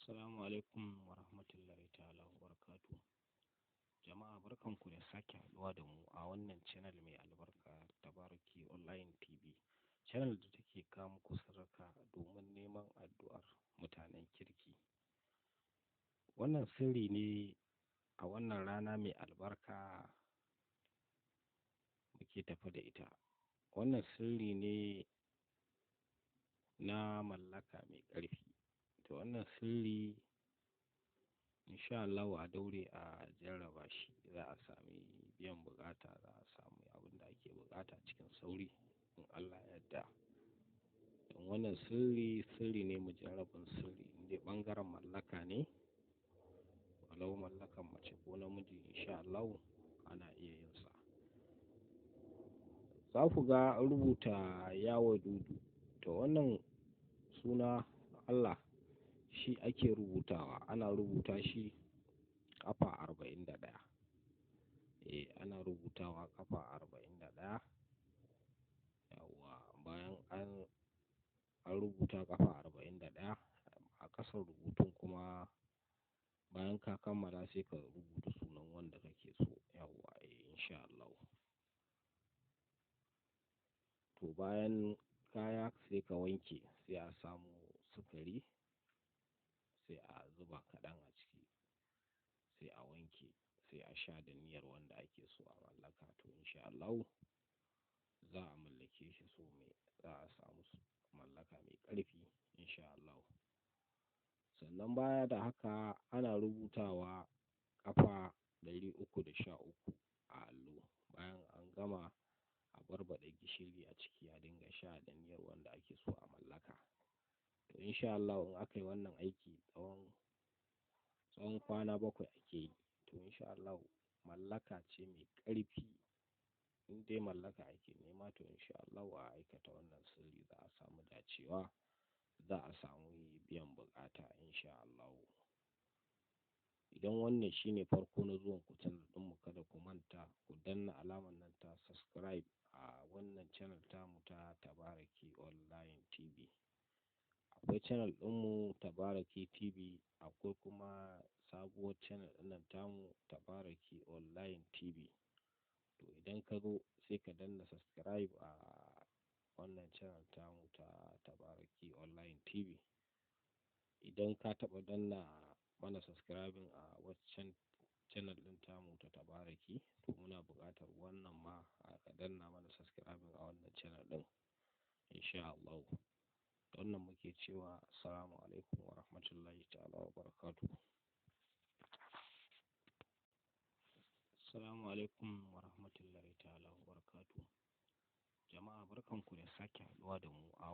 Assalamu alaikum wa rahmatullahi ta'ala wa barakatuh. Jama'a barkanku da sake haɗuwa da mu a wannan channel mai albarka Tabaraki Online TV. Channel da take kawo muku sirrika domin neman addu'ar mutanen kirki. Wannan sirri ne a wannan rana mai albarka muke tafi da ita. Wannan sirri ne na mallaka mai ƙarfi. To wannan sirri insha Allah a daure a jarraba shi, za a sami biyan bukata, za a samu abin da ake bukata cikin sauri in Allah ya yarda. Don wannan sirri ne mujarrabin sirri, inda bangaren mallaka ne, walau mallakan mace ko namiji insha Allah ana iya yin sa. Za ku ga an rubuta yawo dudu, to wannan suna Allah shi ake rubutawa, ana rubuta shi ƙafa 41. Ana rubutawa ƙafa 41. Yawwa, bayan an rubuta ƙafa 41 a ƙasar rubutun kuma bayan ka kammala sai ka rubuta sunan wanda kake so. Yawwa, insha Allah. To bayan kaya sai ka wanke, sai a samu sukari sai a zuba kaɗan a ciki, sai a wanke, sai a sha da niyyar wanda ake so a mallaka. To insha Allah za a mallake shi, so mai za a samu mallaka mai ƙarfi insha Allah. Sannan baya da haka ana rubutawa ƙafa 313 a allo. Bayan an gama a barbaɗa gishiri a ciki, a dinga sha da niyyar wanda ake so a mallaka. To insha Allah in aka yi wannan aiki tsawon kwana 7 ake yi, to insha Allah mallaka ce mai ƙarfi. In dai mallaka ake nema, to insha Allah a aikata wannan sirri za a samu dacewa, za a samu biyan bukata insha Allah. Idan wannan shine farko na zuwan ku channel ɗinmu, kada ku manta ku danna alamar nan ta subscribe a wannan channel tamu ta Tabaraki Online TV. Akwai channel ɗinmu Tabaraki TV, akwai kuma sabuwar channel ɗinnan tamu Tabaraki Online TV. To idan ka zo sai ka danna subscribe a wannan channel tamu ta Tabaraki Online TV. Idan ka taɓa danna mana subscribing a waccan channel ɗin tamu ta Tabaraki, to muna buƙatar wannan ma ka danna mana subscribing a wannan channel ɗin insha Allah. Wannan muke cewa assalamu alaikum wa rahmatullahi ta'ala wa barakatuh. Assalamu alaikum wa rahmatullahi ta'ala wa barakatuh. Jama'a barkanku da sake haɗuwa da mu a